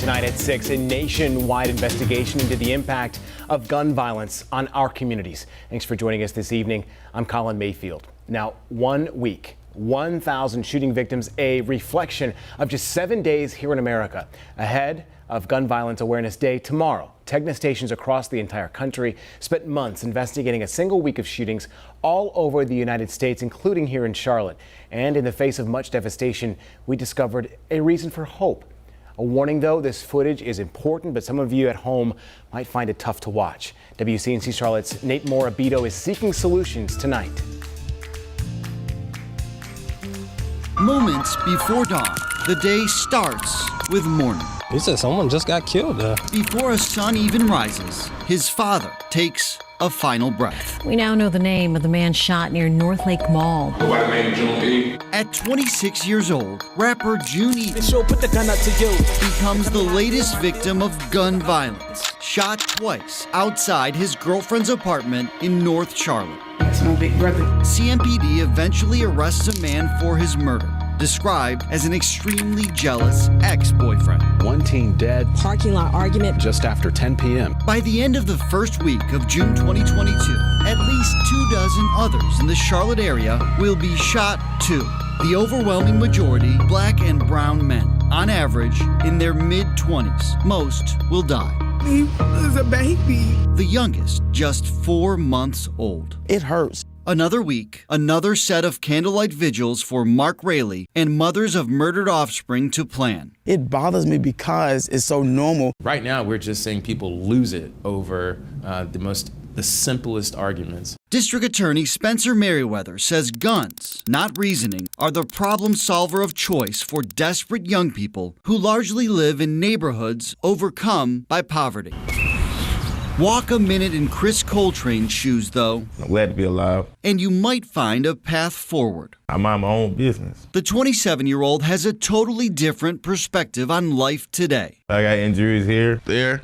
Tonight at 6, a nationwide investigation into the impact of gun violence on our communities. Thanks for joining us this evening. I'm Colin Mayfield. Now, 1 week, 1,000 shooting victims, a reflection of just 7 days here in America. Ahead of Gun Violence Awareness Day tomorrow, Tegna stations across the entire country spent months investigating a single week of shootings all over the United States, including here in Charlotte. And in the face of much devastation, we discovered a reason for hope. A warning, though, this footage is important, but some of you at home might find it tough to watch. WCNC Charlotte's Nate Morabito is seeking solutions tonight. Moments before dawn, the day starts with mourning. He said someone just got killed there. Before a sun even rises, his father takes a final breath. We now know the name of the man shot near North Lake Mall. At 26 years old, rapper Eaton becomes becomes the latest victim of gun violence, shot twice outside his girlfriend's apartment in North Charlotte. That's my big brother. CMPD eventually arrests a man for his murder, described as an extremely jealous ex-boyfriend. One teen dead Parking lot argument. just after 10 p.m. By the end of the first week of June 2022, at least 24 others in the Charlotte area will be shot too. The overwhelming majority, black and brown men, on average in their mid-20s. Most will die. He was a baby. The youngest, just 4 months old. It hurts. Another week, another set of candlelight vigils for Mark Rayleigh and mothers of murdered offspring to plan. It bothers me because it's so normal. Right now, we're just seeing people lose it over the simplest arguments. District Attorney Spencer Merriweather says guns, not reasoning, are the problem solver of choice for desperate young people who largely live in neighborhoods overcome by poverty. Walk a minute in Chris Coltrane's shoes, though, I'm glad to be alive. and you might find a path forward. I mind my own business. The 27-year-old has a totally different perspective on life today. I got injuries here, there,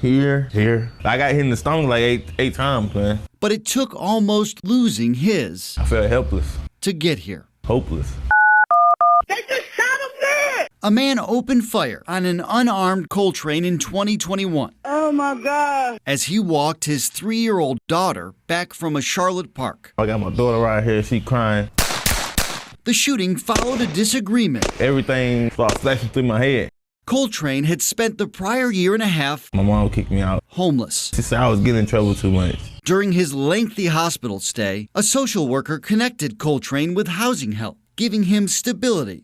here. I got hit in the stomach like eight times, man. But it took almost losing his I felt helpless, to get here. hopeless. A man opened fire on an unarmed Coltrane in 2021 Oh my God. as he walked his 3-year-old daughter back from a Charlotte park. I got my daughter right here, she crying. The shooting followed a disagreement. Everything started flashing through my head. Coltrane had spent the prior year and a half My mom kicked me out. homeless. She said I was getting in trouble too much. During his lengthy hospital stay, a social worker connected Coltrane with housing help, giving him stability.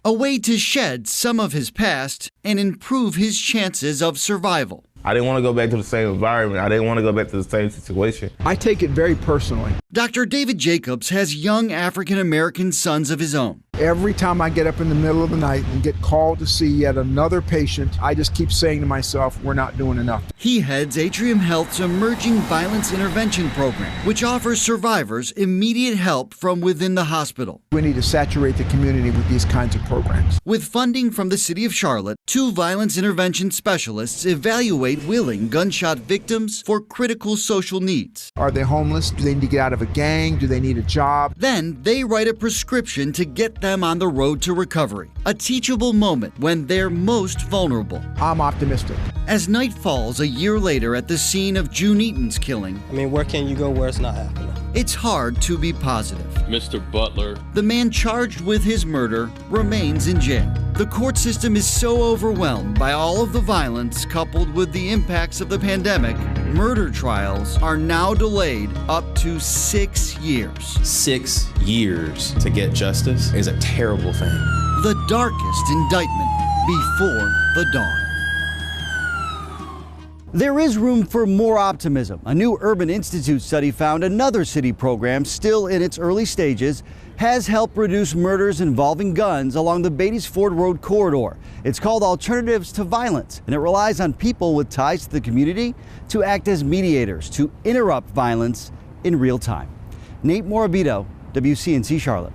A way to shed some of his past and improve his chances of survival. I didn't want to go back to the same environment. I didn't want to go back to the same situation. I take it very personally. Dr. David Jacobs has young African-American sons of his own. Every time I get up in the middle of the night and get called to see yet another patient, I just keep saying to myself, we're not doing enough. He heads Atrium Health's Emerging Violence Intervention Program, which offers survivors immediate help from within the hospital. We need to saturate the community with these kinds of programs. With funding from the City of Charlotte, 2 violence intervention specialists evaluate willing gunshot victims for critical social needs. Are they homeless? Do they need to get out of a gang? Do they need a job? Then they write a prescription to get them on the road to recovery. A teachable moment when they're most vulnerable. I'm optimistic. As night falls a year later at the scene of June Eaton's killing, I mean, where can you go where it's not happening? it's hard to be positive. Mr. Butler. The man charged with his murder remains in jail. The court system is so overwhelmed by all of the violence coupled with the impacts of the pandemic, murder trials are now delayed up to 6 years. 6 years to get justice is a terrible thing. The darkest indictment before the dawn. There is room for more optimism. A new Urban Institute study found another city program, still in its early stages, has helped reduce murders involving guns along the Beatties Ford Road corridor. It's called Alternatives to Violence, and it relies on people with ties to the community to act as mediators to interrupt violence in real time. Nate Morabito, WCNC Charlotte.